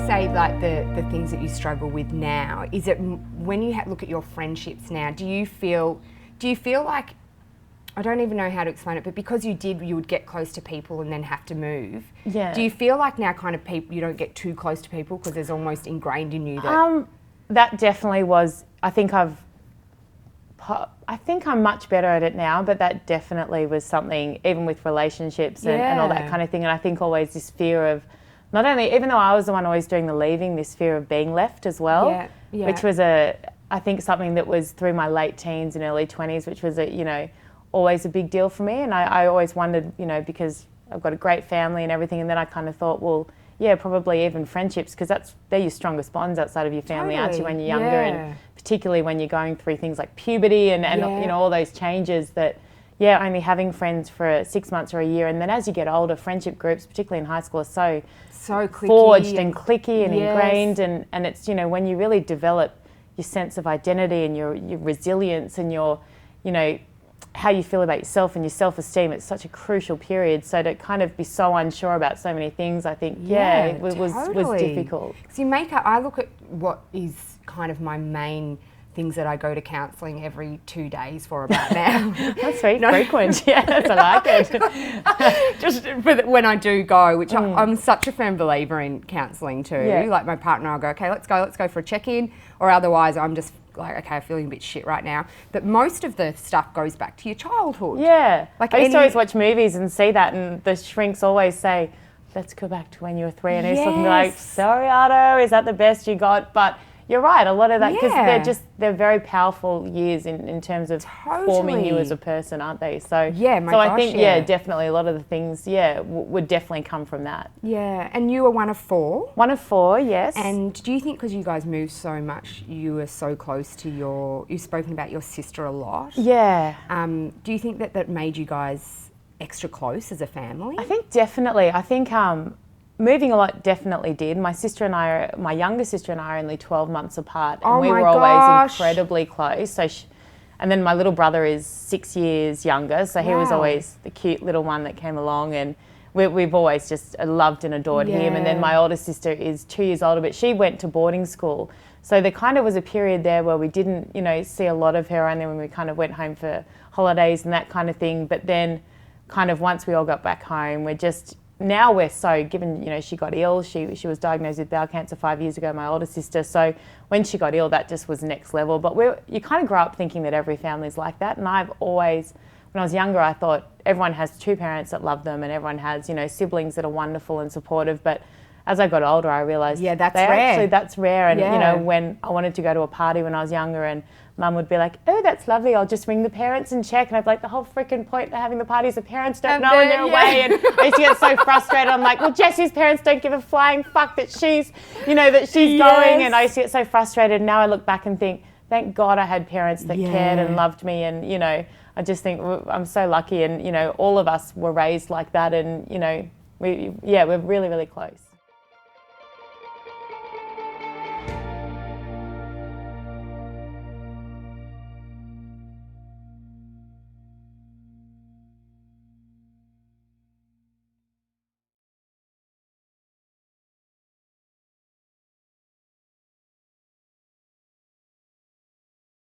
say like the things that you struggle with now, is it when you look at your friendships now, do you feel like, I don't even know how to explain it, but because you would get close to people and then have to move. Yeah. Do you feel like now kind of you don't get too close to people because there's almost ingrained in you that... That definitely was, I think I'm much better at it now, but that definitely was something, even with relationships and all that kind of thing. And I think always this fear of, not only, even though I was the one always doing the leaving, this fear of being left as well, which was I think something that was through my late teens and early 20s, which was always a big deal for me. And I always wondered, because I've got a great family and everything, and then I kind of thought, well, yeah, probably even friendships, because they're your strongest bonds outside of your family, aren't you, when you're younger, and particularly when you're going through things like puberty and all those changes that, only having friends for 6 months or a year, and then as you get older, friendship groups, particularly in high school, are so clicky forged and clicky and ingrained, and it's, when you really develop your sense of identity and your resilience and your, how you feel about yourself and your self-esteem, it's such a crucial period. So to kind of be so unsure about so many things, I think, it was difficult. Because I look at what is kind of my main things that I go to counselling every 2 days for about now. That's very frequent, yes, I like it. Just when I do go, which I'm such a firm believer in counselling too. Yeah. Like my partner, I'll go, okay, let's go for a check-in, or otherwise I'm just like, okay, I'm feeling a bit shit right now. But most of the stuff goes back to your childhood. Yeah. Like I used to always watch movies and see that, and the shrinks always say, let's go back to when you were 3. And I used to be like, sorry, Otto, is that the best you got? But you're right, a lot of that, because they're very powerful years in terms of forming you as a person, aren't they? So I think, definitely a lot of the things, would definitely come from that. Yeah, and you were one of 4? One of 4, yes. And do you think because you guys moved so much, you were so close to you've spoken about your sister a lot? Yeah. Do you think that made you guys extra close as a family? I think definitely. I think moving a lot definitely did. My younger sister and I are only 12 months apart, and we were always incredibly close. So, and then my little brother is 6 years younger, so he was always the cute little one that came along, and we've always just loved and adored him. And then my older sister is 2 years older, but she went to boarding school. So there kind of was a period there where we didn't, see a lot of her, only when we kind of went home for holidays and that kind of thing. But then kind of once we all got back home, now we're so, given, she got ill, she was diagnosed with bowel cancer 5 years ago, my older sister. So when she got ill, that just was next level. But you kind of grow up thinking that every family's like that. And I've always, when I was younger, I thought everyone has 2 parents that love them, and everyone has, siblings that are wonderful and supportive. But as I got older, I realised that's rare. That's rare. And, when I wanted to go to a party when I was younger, and Mum would be like, oh, that's lovely, I'll just ring the parents and check. And I'd be like, the whole freaking point of having the party is the parents don't know when you're away. And I used to get so frustrated. I'm like, well, Jessie's parents don't give a flying fuck that she's, that she's going. And I used to get so frustrated. Now I look back and think, thank God I had parents that cared and loved me. And, I just think I'm so lucky. And, all of us were raised like that. And, we're really, really close.